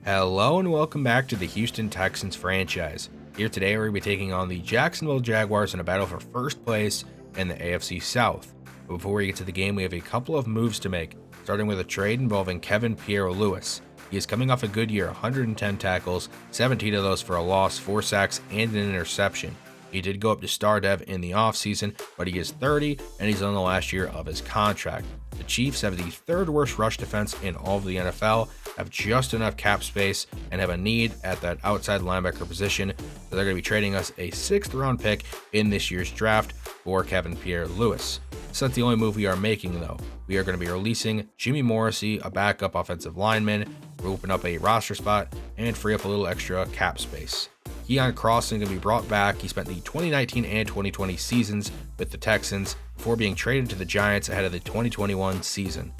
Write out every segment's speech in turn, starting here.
Hello and welcome back to the Houston Texans franchise. Here today we're going to be taking on the Jacksonville Jaguars in a battle for first place in the AFC South. But before we get to the game, we have a couple of moves to make, starting with a trade involving Kevin Pierre-Louis. He is coming off a good year, 110 tackles, 17 of those for a loss, 4 sacks, and an interception. He did go up to star dev in the offseason, but he is 30 and he's on the last year of his contract. The Chiefs have the third worst rush defense in all of the NFL, have just enough cap space, and have a need at that outside linebacker position, so they're going to be trading us a 6th round pick in this year's draft for Kevin Pierre-Louis. That's not the only move we are making though. We are going to be releasing Jimmy Morrissey, a backup offensive lineman, to open up a roster spot and free up a little extra cap space. Keon Crossen going to be brought back. He spent the 2019 and 2020 seasons with the Texans before being traded to the Giants ahead of the 2021 season.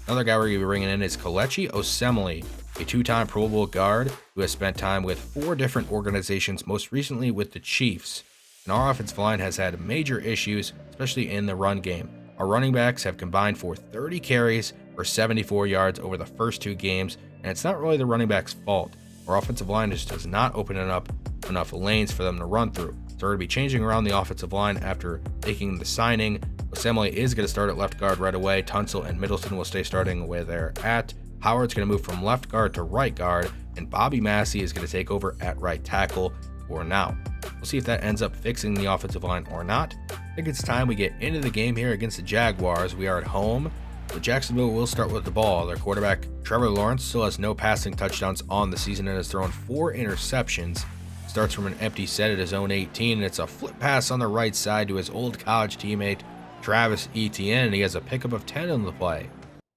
Another guy we're going to be bringing in is Kelechi Osemele, a 2-time Pro Bowl guard who has spent time with 4 different organizations, most recently with the Chiefs. And our offensive line has had major issues, especially in the run game. Our running backs have combined for 30 carries for 74 yards over the first 2 games, and it's not really the running back's fault. Our offensive line just does not open up enough lanes for them to run through. So we're going to be changing around the offensive line after making the signing. Osemele is going to start at left guard right away. Tunsil and Middleton will stay starting where they're at. Howard's going to move from left guard to right guard, and Bobby Massey is going to take over at right tackle for now. We'll see if that ends up fixing the offensive line or not. I think it's time we get into the game here against the Jaguars. We are at home. The Jacksonville will start with the ball. Their quarterback, Trevor Lawrence, still has no passing touchdowns on the season and has thrown 4 interceptions. Starts from an empty set at his own 18, and it's a flip pass on the right side to his old college teammate, Travis Etienne, and he has a pickup of 10 on the play.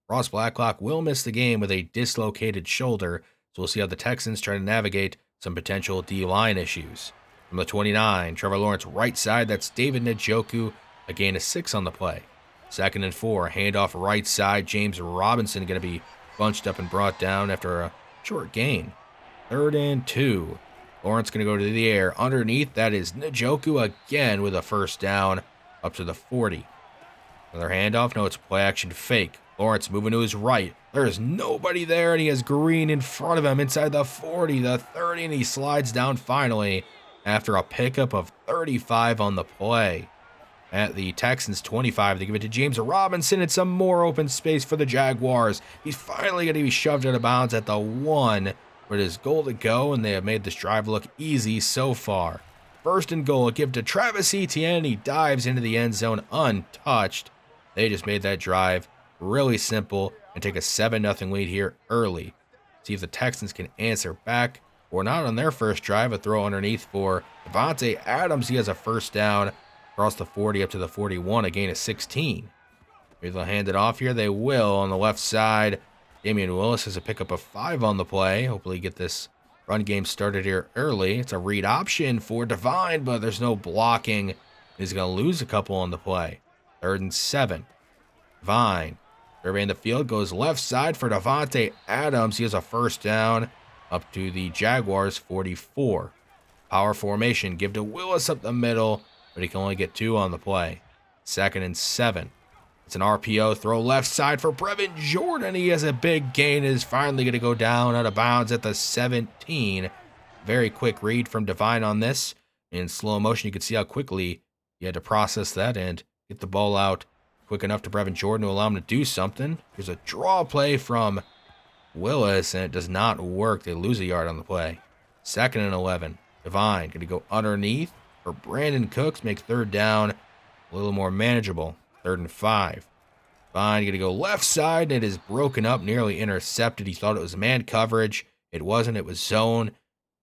Ross Blacklock will miss the game with a dislocated shoulder, so we'll see how the Texans try to navigate some potential D-line issues. From the 29, Trevor Lawrence right side, that's David Njoku, a gain of 6 on the play. 2nd and 4, handoff right side, James Robinson going to be bunched up and brought down after a short gain. 3rd and 2, Lawrence going to go to the air. Underneath, that is Njoku again with a first down up to the 40. Another handoff. No, it's play action fake. Lawrence moving to his right. There is nobody there, and he has Green in front of him inside the 40, the 30, and he slides down finally after a pickup of 35 on the play. At the Texans 25, they give it to James Robinson. It's some more open space for the Jaguars. He's finally going to be shoved out of bounds at the 1. But it is goal to go, and they have made this drive look easy so far. 1st and goal, give to Travis Etienne. He dives into the end zone untouched. They just made that drive really simple and take a 7-0 lead here early. See if the Texans can answer back or not on their first drive. A throw underneath for Davante Adams. He has a first down across the 40 up to the 41, a gain of 16. Maybe they'll hand it off here. They will on the left side. Damian Willis has a pickup of 5 on the play. Hopefully get this run game started here early. It's a read option for Divine, but there's no blocking. He's going to lose a couple on the play. 3rd and 7. Divine surveying the field, goes left side for Davante Adams. He has a first down up to the Jaguars 44. Power formation, give to Willis up the middle, but he can only get 2 on the play. 2nd and 7. It's an RPO throw left side for Brevin Jordan. He has a big gain and is finally going to go down out of bounds at the 17. Very quick read from Divine on this. In slow motion, you can see how quickly he had to process that and get the ball out quick enough to Brevin Jordan to allow him to do something. There's a draw play from Willis, and it does not work. They lose a yard on the play. 2nd and 11. Divine going to go underneath for Brandon Cooks, make 3rd down a little more manageable. 3rd and 5. Fine, going to go left side. It is broken up, nearly intercepted. He thought it was man coverage. It wasn't. It was zone.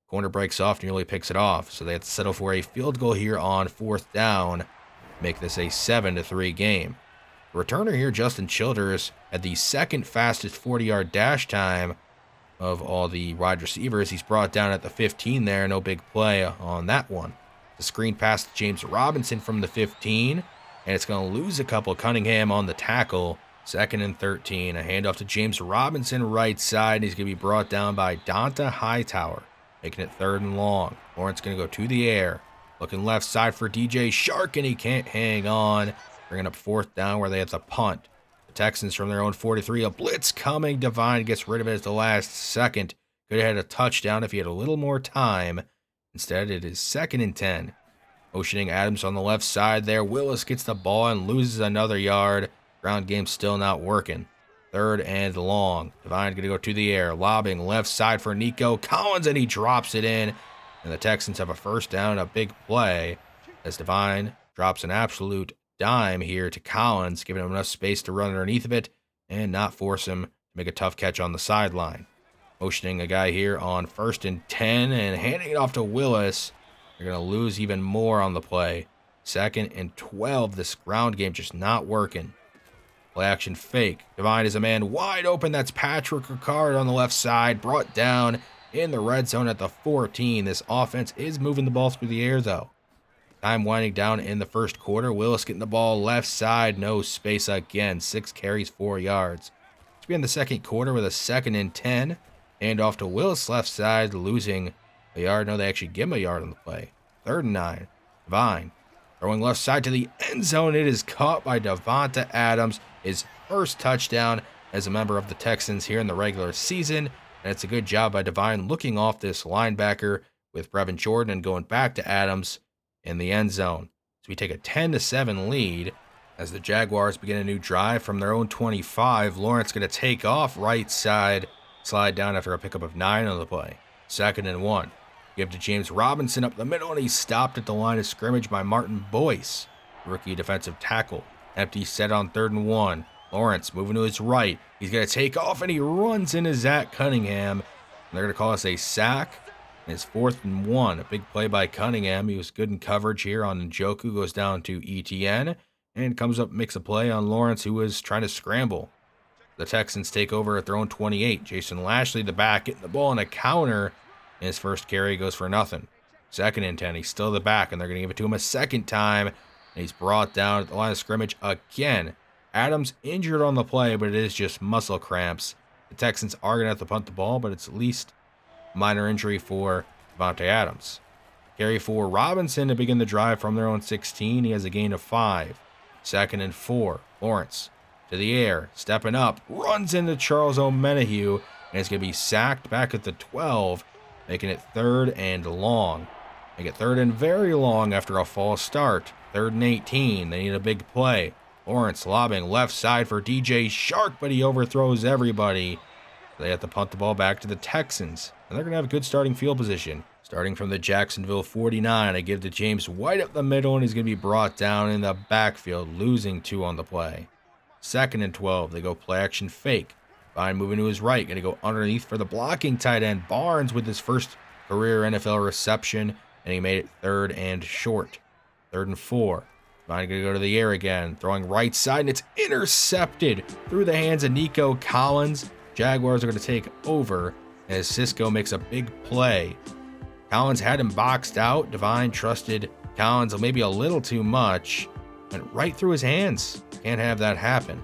Corner breaks off, nearly picks it off. So they have to settle for a field goal here on 4th down. Make this a 7-3 game. The returner here, Justin Childers, had the 2nd fastest 40-yard dash time of all the wide receivers. He's brought down at the 15 there. No big play on that one. The screen pass to James Robinson from the 15. And it's going to lose a couple. Cunningham on the tackle. 2nd and 13. A handoff to James Robinson right side. He's going to be brought down by Donta Hightower, making it 3rd and long. Lawrence going to go to the air. Looking left side for DJ Shark, and he can't hang on. Bringing up 4th down where they have to punt. The Texans from their own 43. A blitz coming. Divine gets rid of it at the last second. Could have had a touchdown if he had a little more time. Instead, it is 2nd and 10. Motioning Adams on the left side there. Willis gets the ball and loses another yard. Ground game still not working. 3rd and long. Devine going to go to the air. Lobbing left side for Nico Collins, and he drops it in. And the Texans have a first down, a big play, as Devine drops an absolute dime here to Collins, giving him enough space to run underneath of it and not force him to make a tough catch on the sideline. Motioning a guy here on 1st and 10 and handing it off to Willis. They're going to lose even more on the play. 2nd and 12. This ground game just not working. Play action fake. Devine is a man wide open. That's Patrick Ricard on the left side. Brought down in the red zone at the 14. This offense is moving the ball through the air, though. Time winding down in the first quarter. Willis getting the ball left side. No space again. 6 carries, 4 yards. To be in the second quarter with a 2nd and 10. Hand off to Willis left side, losing a yard. No, they actually give him a yard on the play. 3rd and 9. Devine throwing left side to the end zone. It is caught by Devonta Adams. His first touchdown as a member of the Texans here in the regular season. And it's a good job by Devine looking off this linebacker with Brevin Jordan and going back to Adams in the end zone. So we take a 10-7 lead as the Jaguars begin a new drive from their own 25. Lawrence going to take off right side, slide down after a pickup of 9 on the play. 2nd and 1. Give to James Robinson up the middle, and he's stopped at the line of scrimmage by Martin Boyce, rookie defensive tackle. Empty set on 3rd and 1. Lawrence moving to his right. He's going to take off, and he runs into Zach Cunningham. And they're going to call us a sack. And it's 4th and 1. A big play by Cunningham. He was good in coverage here on Njoku. Goes down to ETN. And comes up, makes a play on Lawrence, who was trying to scramble. The Texans take over at their own 28. Jason Lashley, the back, getting the ball on a counter. And his first carry goes for nothing. 2nd and 10. He's still the back, and they're going to give it to him a second time. And he's brought down at the line of scrimmage again. Adams injured on the play, but it is just muscle cramps. The Texans are going to have to punt the ball, but it's at least minor injury for Devontae Adams. Carry for Robinson to begin the drive from their own 16. He has a gain of 5. 2nd and 4. Lawrence to the air, stepping up, runs into Charles O'Menahue, and it's going to be sacked back at the 12, making it 3rd and long. Make it 3rd and very long after a false start. 3rd and 18. They need a big play. Lawrence lobbing left side for DJ Shark, but he overthrows everybody. They have to punt the ball back to the Texans, and they're going to have a good starting field position. Starting from the Jacksonville 49, I give to James White up the middle, and he's going to be brought down in the backfield, losing 2 on the play. 2nd and 12, they go play action fake. Vine moving to his right, going to go underneath for the blocking tight end. Barnes with his first career NFL reception, and he made it 3rd and short. 3rd and 4. Vine going to go to the air again, throwing right side, and it's intercepted through the hands of Nico Collins. Jaguars are going to take over as Cisco makes a big play. Collins had him boxed out. Devine trusted Collins maybe a little too much. Went right through his hands. Can't have that happen.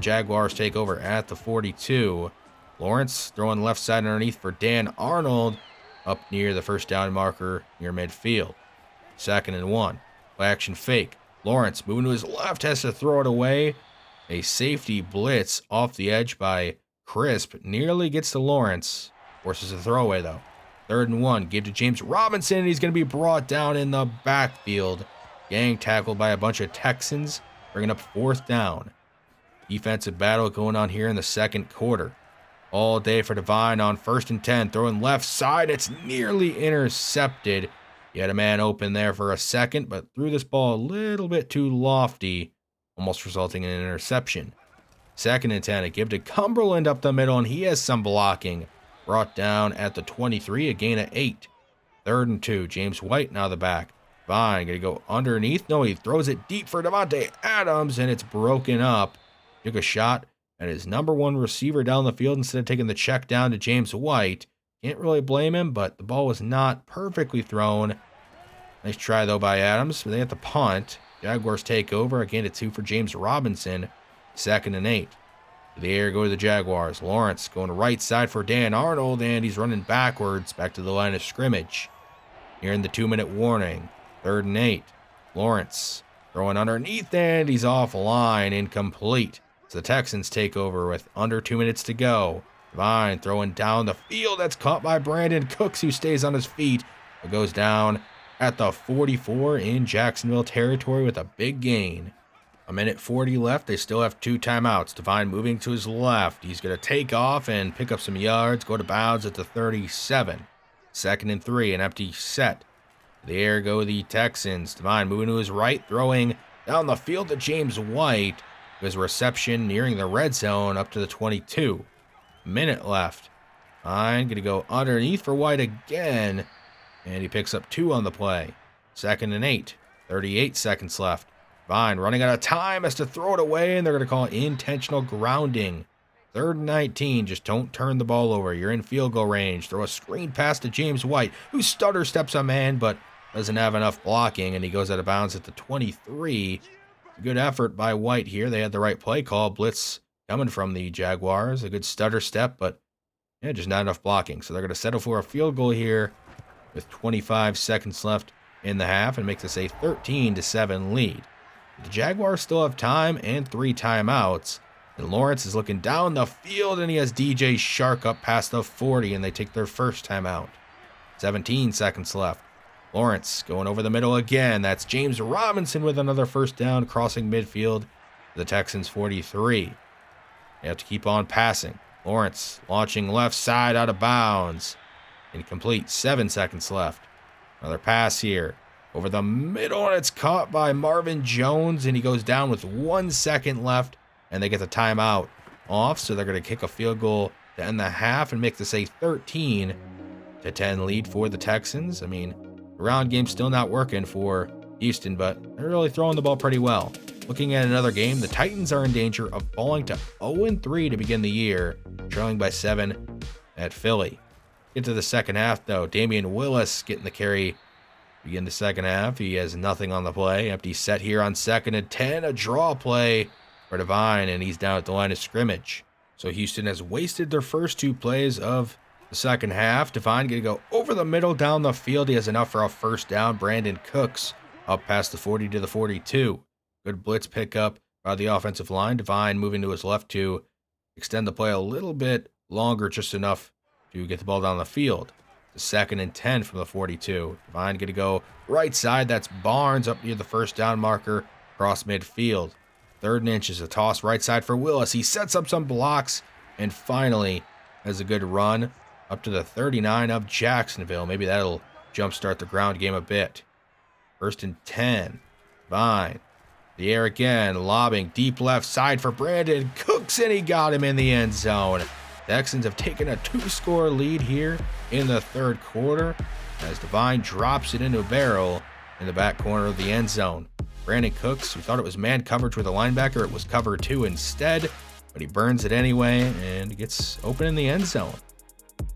Jaguars take over at the 42. Lawrence throwing left side underneath for Dan Arnold up near the first down marker near midfield. 2nd and 1. Play action fake. Lawrence moving to his left, has to throw it away. A safety blitz off the edge by Crisp nearly gets to Lawrence. Forces a throwaway though. 3rd and 1. Give to James Robinson. And he's going to be brought down in the backfield. Gang tackled by a bunch of Texans. Bringing up 4th down. Defensive battle going on here in the second quarter. All day for Devine on 1st and 10. Throwing left side. It's nearly intercepted. He had a man open there for a second, but threw this ball a little bit too lofty, almost resulting in an interception. 2nd and 10, a give to Cumberland up the middle, and he has some blocking. Brought down at the 23, a gain of 8. 3rd and 2, James White now the back. Vine going to go underneath. No, he throws it deep for Devontae Adams, and it's broken up. Took a shot at his number 1 receiver down the field instead of taking the check down to James White. Can't really blame him, but the ball was not perfectly thrown. Nice try, though, by Adams. They have to punt. Jaguars take over. A gain of 2 for James Robinson. 2nd and 8. To the air go to the Jaguars. Lawrence going to right side for Dan Arnold, and he's running backwards back to the line of scrimmage. Here in the 2-minute warning. 3rd and 8. Lawrence throwing underneath, and he's offline, incomplete. So the Texans take over with under 2 minutes to go. Devine throwing down the field. That's caught by Brandon Cooks, who stays on his feet. It goes down at the 44 in Jacksonville territory with a big gain. A minute 40 left. They still have 2 timeouts. Devine moving to his left. He's going to take off and pick up some yards, go to bounds at the 37. 2nd and 3, an empty set. There go the Texans. Devine moving to his right, throwing down the field to James White. His reception nearing the red zone up to the 22. Minute left. Devine going to go underneath for White again. And he picks up 2 on the play. 2nd and 8. 38 seconds left. Devine running out of time, has to throw it away, and they're going to call intentional grounding. 3rd and 19, just don't turn the ball over. You're in field goal range. Throw a screen pass to James White, who stutter steps a man, but doesn't have enough blocking, and he goes out of bounds at the 23. Good effort by White here. They had the right play call. Blitz coming from the Jaguars. A good stutter step, but yeah, just not enough blocking. So they're going to settle for a field goal here with 25 seconds left in the half and make this a 13-7 lead. The Jaguars still have time and 3 timeouts. And Lawrence is looking down the field, and he has DJ Shark up past the 40, and they take their first timeout. 17 seconds left. Lawrence going over the middle again. That's James Robinson with another first down, crossing midfield. The Texans 43. They have to keep on passing. Lawrence launching left side out of bounds. Incomplete. 7 seconds left. Another pass here. Over the middle, and it's caught by Marvin Jones, and he goes down with 1 second left, and they get the timeout off, so they're going to kick a field goal to end the half and make this a 13-10 lead for the Texans. I mean, the ground game's still not working for Houston, but they're really throwing the ball pretty well. Looking at another game, the Titans are in danger of falling to 0-3 to begin the year, trailing by 7 at Philly. Get to the second half, though. Damian Willis getting the carry. Begin the second half. He has nothing on the play. Empty set here on 2nd and 10. A draw play for Devine, and he's down at the line of scrimmage. So Houston has wasted their first 2 plays of the second half. Devine going to go over the middle down the field. He has enough for a first down. Brandon Cooks up past the 40 to the 42. Good blitz pickup by the offensive line. Devine moving to his left to extend the play a little bit longer, just enough to get the ball down the field. 2nd and 10 from the 42. Devine going to go right side. That's Barnes up near the first down marker, across midfield. 3rd and inches, a toss right side for Willis. He sets up some blocks and finally has a good run up to the 39 of Jacksonville. Maybe that'll jumpstart the ground game a bit. 1st and 10. Devine. The air again, lobbing deep left side for Brandon Cooks, and he got him in the end zone. Texans have taken a 2-score lead here in the 3rd quarter as Devine drops it into a barrel in the back corner of the end zone. Brandon Cooks, who thought it was man coverage with a linebacker, it was cover 2 instead, but he burns it anyway and gets open in the end zone.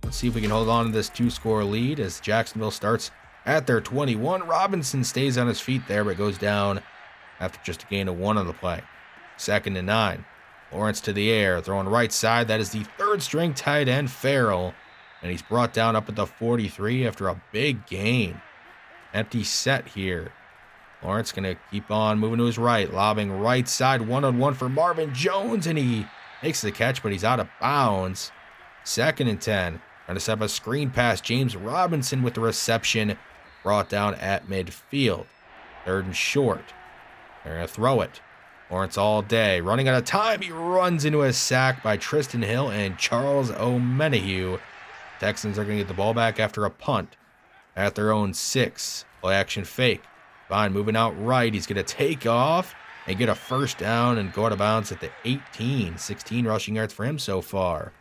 Let's see if we can hold on to this 2-score lead as Jacksonville starts at their 21. Robinson stays on his feet there, but goes down after just a gain of 1 on the play. 2nd and 9. Lawrence to the air, throwing right side. That is the 3rd-string tight end, Farrell. And he's brought down up at the 43 after a big gain. Empty set here. Lawrence going to keep on moving to his right, lobbing right side, one-on-one for Marvin Jones, and he makes the catch, but he's out of bounds. 2nd and 10. Trying to set up a screen pass. James Robinson with the reception, brought down at midfield. 3rd and short. They're going to throw it. Lawrence all day, running out of time. He runs into a sack by Tristan Hill and Charles O'Menahue. Texans are going to get the ball back after a punt at their own 6. Play action fake. Devine moving out right. He's going to take off and get a first down and go out of bounds at the 18. 16 rushing yards for him so far.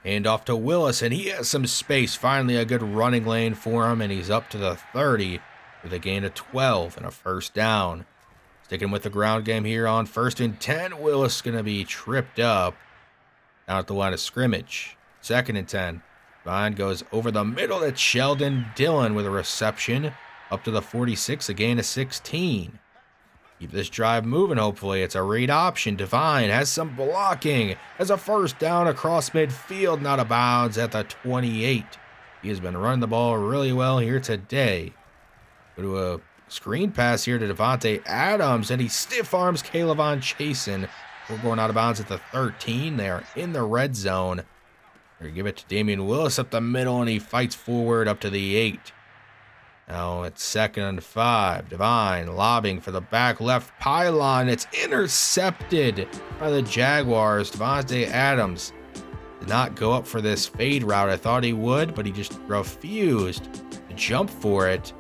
Hand off to Willis, and he has some space. Finally, a good running lane for him, and he's up to the 30 with a gain of 12 and a first down. Sticking with the ground game here on 1st and 10. Willis going to be tripped up down at the line of scrimmage. 2nd and 10. Devine goes over the middle at Sheldon Dillon with a reception up to the 46, a gain of 16. Keep this drive moving, hopefully. It's a read option. Devine has some blocking. Has a first down across midfield, not out of bounds at the 28. He has been running the ball really well here today. Go to a screen pass here to Devontae Adams, and he stiff arms Caleb Chasen. We're going out of bounds at the 13. They are in the red zone. They give it to Damian Willis up the middle, and he fights forward up to the 8. Now it's 2nd and 5. Devine lobbing for the back left pylon. It's intercepted by the Jaguars. Devontae Adams did not go up for this fade route. I thought he would, but he just refused to jump for it.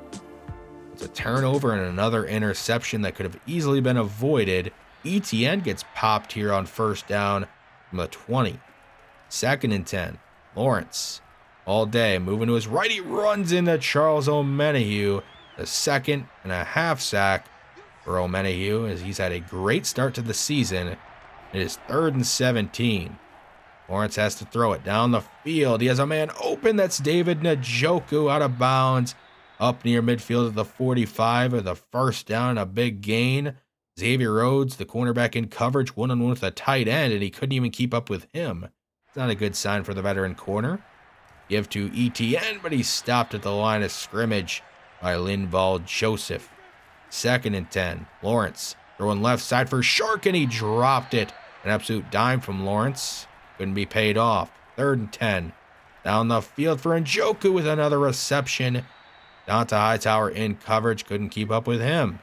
It's a turnover and another interception that could have easily been avoided. ETN gets popped here on 1st down from the 20. 2nd and 10. Lawrence all day moving to his right. He runs into Charles O'Menahue. The 2.5 sack for O'Menahue, as he's had a great start to the season. It is 3rd and 17. Lawrence has to throw it down the field. He has a man open. That's David Njoku out of bounds up near midfield at the 45 of the 1st down. A big gain. Xavier Rhodes, the cornerback in coverage, one-on-one with a tight end, and he couldn't even keep up with him. It's not a good sign for the veteran corner. Give to ETN, but he's stopped at the line of scrimmage by Linval Joseph. 2nd and 10. Lawrence throwing left side for Shark, and he dropped it. An absolute dime from Lawrence. Couldn't be paid off. 3rd and 10. Down the field for Njoku with another reception. Down to Hightower in coverage. Couldn't keep up with him.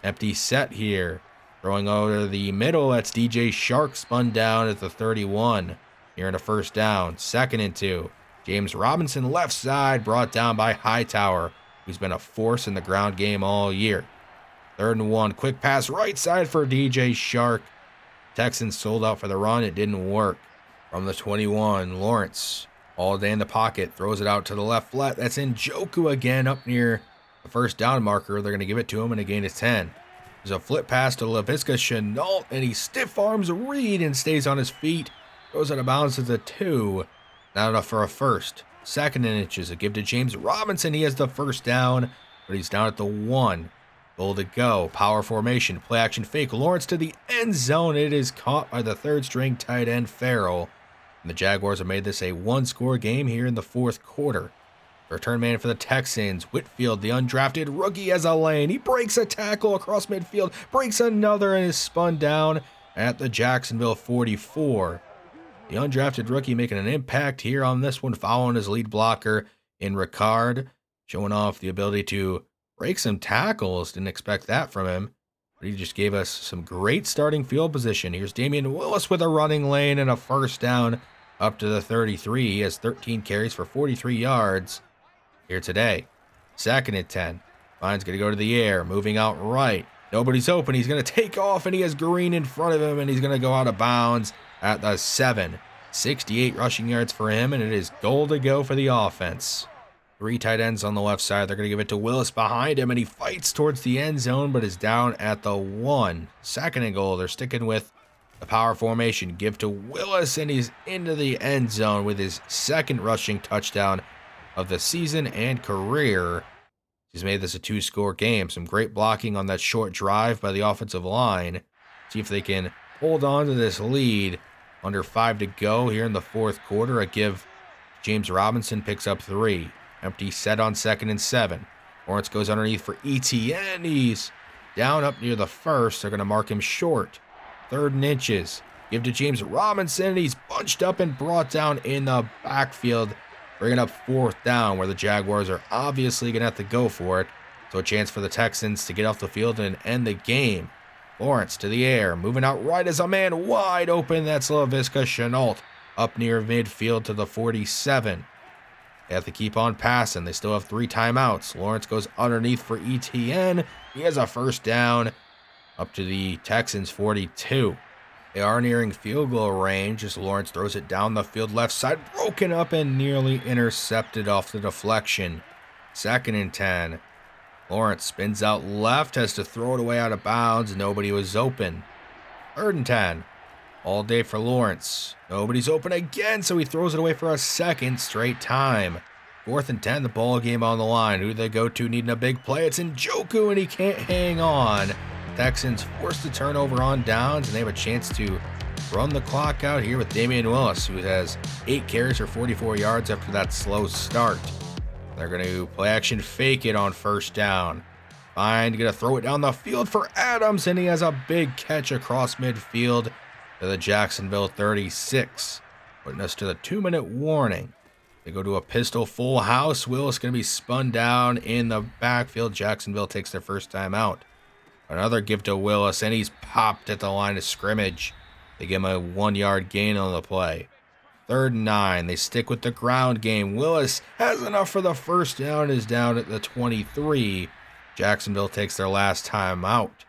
Empty set here. Throwing over the middle. That's DJ Shark spun down at the 31. Here in a 1st down. 2nd and 2. James Robinson left side brought down by Hightower, who's been a force in the ground game all year. 3rd and 1. Quick pass right side for DJ Shark. Texans sold out for the run. It didn't work. From the 21, Lawrence all day in the pocket. Throws it out to the left flat. That's Njoku again up near the 1st down marker. They're going to give it to him and a gain of 10. There's a flip pass to Laviska Shenault, and he stiff arms Reed and stays on his feet. Goes out of bounds to the 2. Not enough for a 1st. 2nd and inches. A give to James Robinson. He has the 1st down, but he's down at the 1. Goal to go. Power formation. Play action fake. Lawrence to the end zone. It is caught by the 3rd string tight end Farrell. And the Jaguars have made this a 1-score game here in the 4th quarter. Return man for the Texans. Whitfield, the undrafted rookie, has a lane. He breaks a tackle across midfield. Breaks another and is spun down at the Jacksonville 44. The undrafted rookie making an impact here on this one, following his lead blocker in Ricard, showing off the ability to break some tackles. Didn't expect that from him, but he just gave us some great starting field position. Here's Damian Willis with a running lane and a 1st down up to the 33. He has 13 carries for 43 yards here today. 2nd and 10. Vine's going to go to the air, moving out right. Nobody's open. He's going to take off, and he has Green in front of him, and he's going to go out of bounds at the 7. 68 rushing yards for him, and it is goal to go for the offense. 3 tight ends on the left side. They're going to give it to Willis behind him, and he fights towards the end zone, but is down at the 1. 2nd and goal. They're sticking with the power formation. Give to Willis, and he's into the end zone with his 2nd rushing touchdown of the season and career. He's made this a 2-score game. Some great blocking on that short drive by the offensive line. See if they can hold on to this lead. Under 5 to go here in the 4th quarter. A give. James Robinson picks up 3. Empty set on 2nd and 7. Lawrence goes underneath for ETN. He's down up near the 1st. They're going to mark him short. 3rd and inches. Give to James Robinson. He's bunched up and brought down in the backfield. Bringing up 4th down, where the Jaguars are obviously going to have to go for it. So a chance for the Texans to get off the field and end the game. Lawrence to the air, moving out right as a man wide open. That's Laviska Shenault up near midfield to the 47. They have to keep on passing. They still have 3 timeouts. Lawrence goes underneath for ETN. He has a 1st down up to the Texans 42. They are nearing field goal range as Lawrence throws it down the field left side, broken up and nearly intercepted off the deflection. 2nd and 10. Lawrence spins out left, has to throw it away out of bounds. Nobody was open. 3rd and 10. All day for Lawrence. Nobody's open again, so he throws it away for a 2nd straight time. 4th and 10, the ball game on the line. Who do they go to needing a big play? It's Njoku, and he can't hang on. Texans forced the turnover on downs, and they have a chance to run the clock out here with Damian Willis, who has 8 carries for 44 yards after that slow start. They're going to play action fake it on 1st down. Fine, going to throw it down the field for Adams, and he has a big catch across midfield to the Jacksonville 36. putting us to the 2-minute warning. They go to a pistol full house. Willis going to be spun down in the backfield. Jacksonville takes their first time out. Another give to Willis, and he's popped at the line of scrimmage. They give him a 1-yard gain on the play. 3rd and 9. They stick with the ground game. Willis has enough for the first down, is down at the 23. Jacksonville takes their last time out.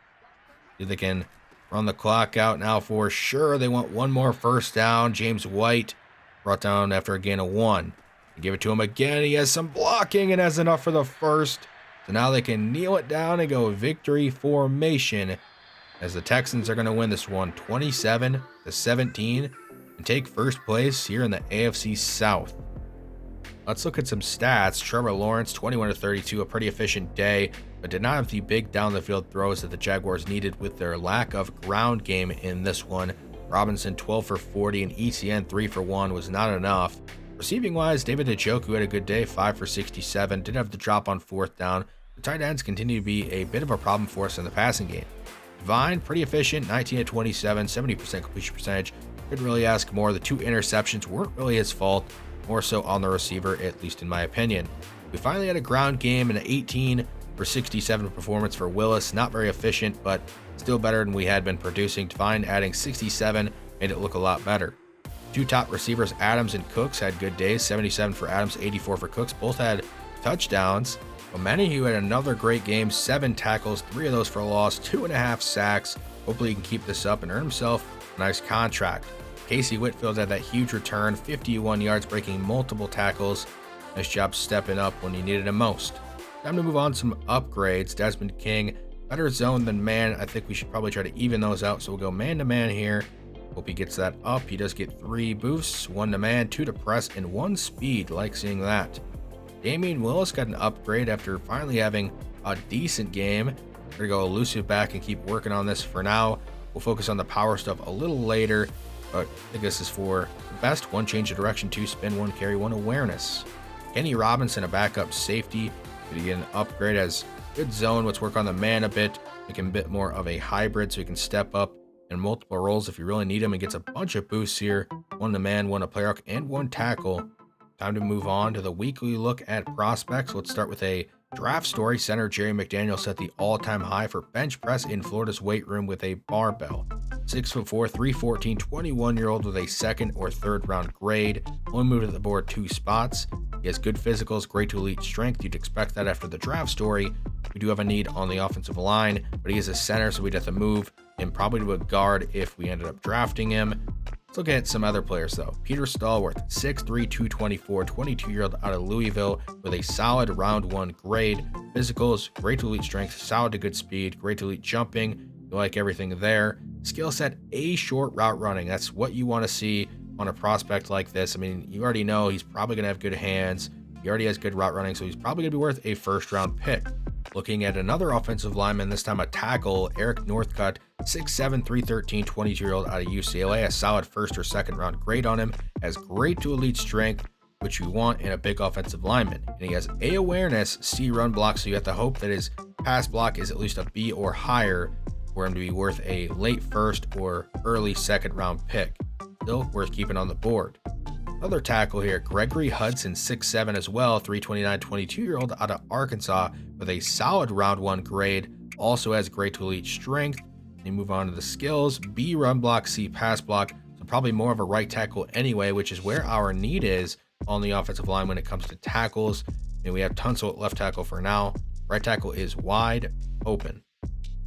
They can run the clock out now for sure. They want one more first down. James White brought down after a gain of 1. They give it to him again. He has some blocking and has enough for the first. So now they can kneel it down and go victory formation as the Texans are going to win this one 27-17 and take first place here in the AFC South. Let's look at some stats. Trevor Lawrence, 21-32, a pretty efficient day, but did not have the big down-the-field throws that the Jaguars needed with their lack of ground game in this one. Robinson, 12 for 40, and ETN, 3 for 1 was not enough. Receiving-wise, David Njoku had a good day, 5 for 67, did have the drop on 4th down. The tight ends continue to be a bit of a problem for us in the passing game. Devine, pretty efficient, 19-27, 70% completion percentage. Couldn't really ask more. The 2 interceptions weren't really his fault, more so on the receiver, at least in my opinion. We finally had a ground game and an 18 for 67 performance for Willis. Not very efficient, but still better than we had been producing. Devine adding 67 made it look a lot better. 2 top receivers, Adams and Cooks, had good days. 77 for Adams, 84 for Cooks. Both had touchdowns. Manihue had another great game, 7 tackles, 3 of those for a loss, 2.5 sacks. Hopefully he can keep this up and earn himself a nice contract. Casey Whitfield had that huge return, 51 yards, breaking multiple tackles. Nice job stepping up when he needed him most. Time to move on to some upgrades. Desmond King, better zone than man. I think we should probably try to even those out, so we'll go man-to-man here. Hope he gets that up. He does get 3 boosts, 1 to man, 2 to press, and 1 speed. Like seeing that. Damian Willis got an upgrade after finally having a decent game. We're going to go elusive back and keep working on this for now. We'll focus on the power stuff a little later, but I think this is for the best. 1 change of direction, 2 spin, 1 carry, 1 awareness. Kenny Robinson, a backup safety. Going to get an upgrade as good zone. Let's work on the man a bit, make him a bit more of a hybrid so he can step up in multiple roles if you really need him. He gets a bunch of boosts here, 1 to man, 1 to play arc, and 1 tackle. Time to move on to the weekly look at prospects. Let's start with a draft story. Center Jerry McDaniel set the all-time high for bench press in Florida's weight room with a barbell. 6'4", 314, 21-year-old with a 2nd or 3rd round grade. Only moved to the board 2 spots. He has good physicals, great to elite strength. You'd expect that after the draft story. We do have a need on the offensive line, but he is a center, so we'd have to move him probably to a guard if we ended up drafting him. Let's look at some other players though. Peter Stallworth, 6'3", 224, 22-year-old out of Louisville with a solid round 1 grade. Physicals, great to elite strength, solid to good speed, great to elite jumping. You like everything there. Skill set, A, short route running. That's what you want to see on a prospect like this. I mean, you already know he's probably going to have good hands. He already has good route running, so he's probably going to be worth a 1st round pick. Looking at another offensive lineman, this time a tackle, Eric Northcutt, 6'7", 313, 22-year-old out of UCLA, a solid 1st or 2nd round grade on him, has great to elite strength, which you want in a big offensive lineman. And he has A, awareness, C, run block, so you have to hope that his pass block is at least a B or higher for him to be worth a late 1st or early 2nd round pick. Still worth keeping on the board. Another tackle here, Gregory Hudson, 6'7" as well, 329, 22-year-old out of Arkansas with a solid round 1 grade, also has great to elite strength. They move on to the skills, B, run block, C, pass block, so probably more of a right tackle anyway, which is where our need is on the offensive line when it comes to tackles. And we have Tunsil at left tackle for now. Right tackle is wide open.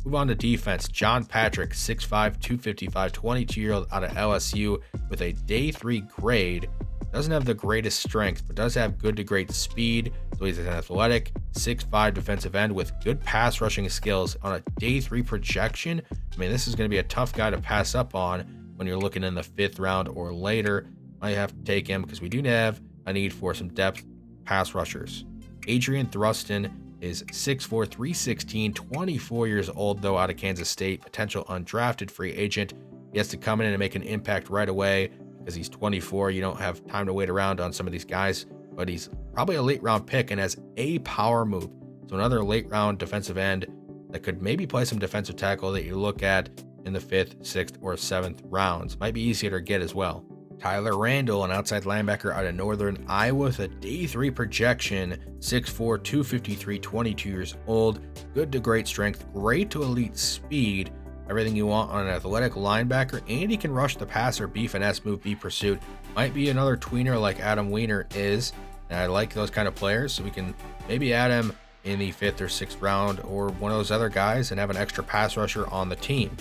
Move on to defense. John Patrick, 6'5", 255, 22-year-old out of LSU with a day 3 grade. Doesn't have the greatest strength, but does have good to great speed. So he's an athletic 6'5" defensive end with good pass rushing skills on a day 3 projection. I mean, this is going to be a tough guy to pass up on when you're looking in the 5th round or later. Might have to take him because we do have a need for some depth pass rushers. Adrian Thruston is 6'4", 316, 24 years old, though out of Kansas State, potential undrafted free agent. He has to come in and make an impact right away because he's 24. You don't have time to wait around on some of these guys, but he's probably a late round pick and has a power move. So another late round defensive end that could maybe play some defensive tackle that you look at in the 5th, 6th, or 7th rounds. Might be easier to get as well. Tyler Randall, an outside linebacker out of Northern Iowa with a day 3 projection, 6'4", 253, 22 years old, good to great strength, great to elite speed, everything you want on an athletic linebacker, and he can rush the passer, be finesse, move, be pursuit. Might be another tweener like Adam Weiner is, and I like those kind of players, so we can maybe add him in the 5th or 6th round or one of those other guys and have an extra pass rusher on the team.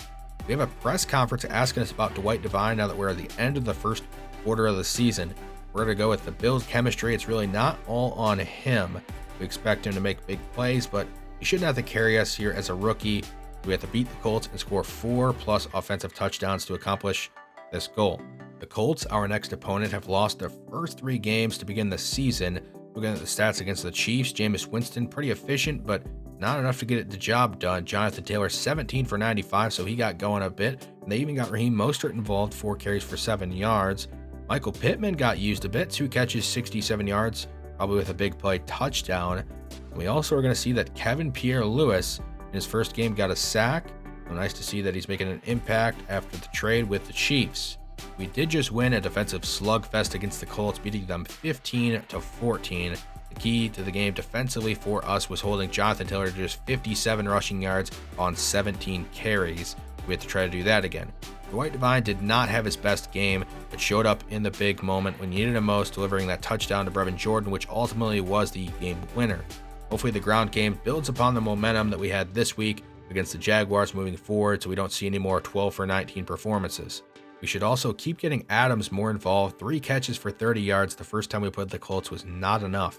We have a press conference asking us about Dwight Devine now that we're at the end of the first quarter of the season. We're going to go with the Bills' chemistry. It's really not all on him. We expect him to make big plays, but he shouldn't have to carry us here as a rookie. We have to beat the Colts and score 4+ offensive touchdowns to accomplish this goal. The Colts, our next opponent, have lost their first 3 games to begin the season. Looking at the stats against the Chiefs, Jameis Winston, pretty efficient, but not enough to get the job done. Jonathan Taylor, 17 for 95, so he got going a bit. And they even got Raheem Mostert involved, 4 carries for 7 yards. Michael Pittman got used a bit, 2 catches, 67 yards, probably with a big play touchdown. And we also are going to see that Kevin Pierre-Louis in his first game got a sack. So nice to see that he's making an impact after the trade with the Chiefs. We did just win a defensive slugfest against the Colts, beating them 15-14. The key to the game defensively for us was holding Jonathan Taylor to just 57 rushing yards on 17 carries. We had to try to do that again. Dwight Devine did not have his best game, but showed up in the big moment when needed him most, delivering that touchdown to Brevin Jordan, which ultimately was the game winner. Hopefully the ground game builds upon the momentum that we had this week against the Jaguars moving forward, so we don't see any more 12 for 19 performances. We should also keep getting Adams more involved. 3 catches for 30 yards the first time we played the Colts was not enough.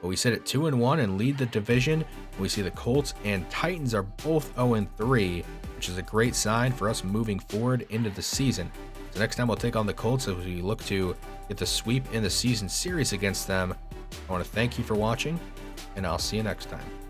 But we sit at 2-1 and lead the division. We see the Colts and Titans are both 0-3, which is a great sign for us moving forward into the season. So next time we'll take on the Colts as we look to get the sweep in the season series against them. I want to thank you for watching, and I'll see you next time.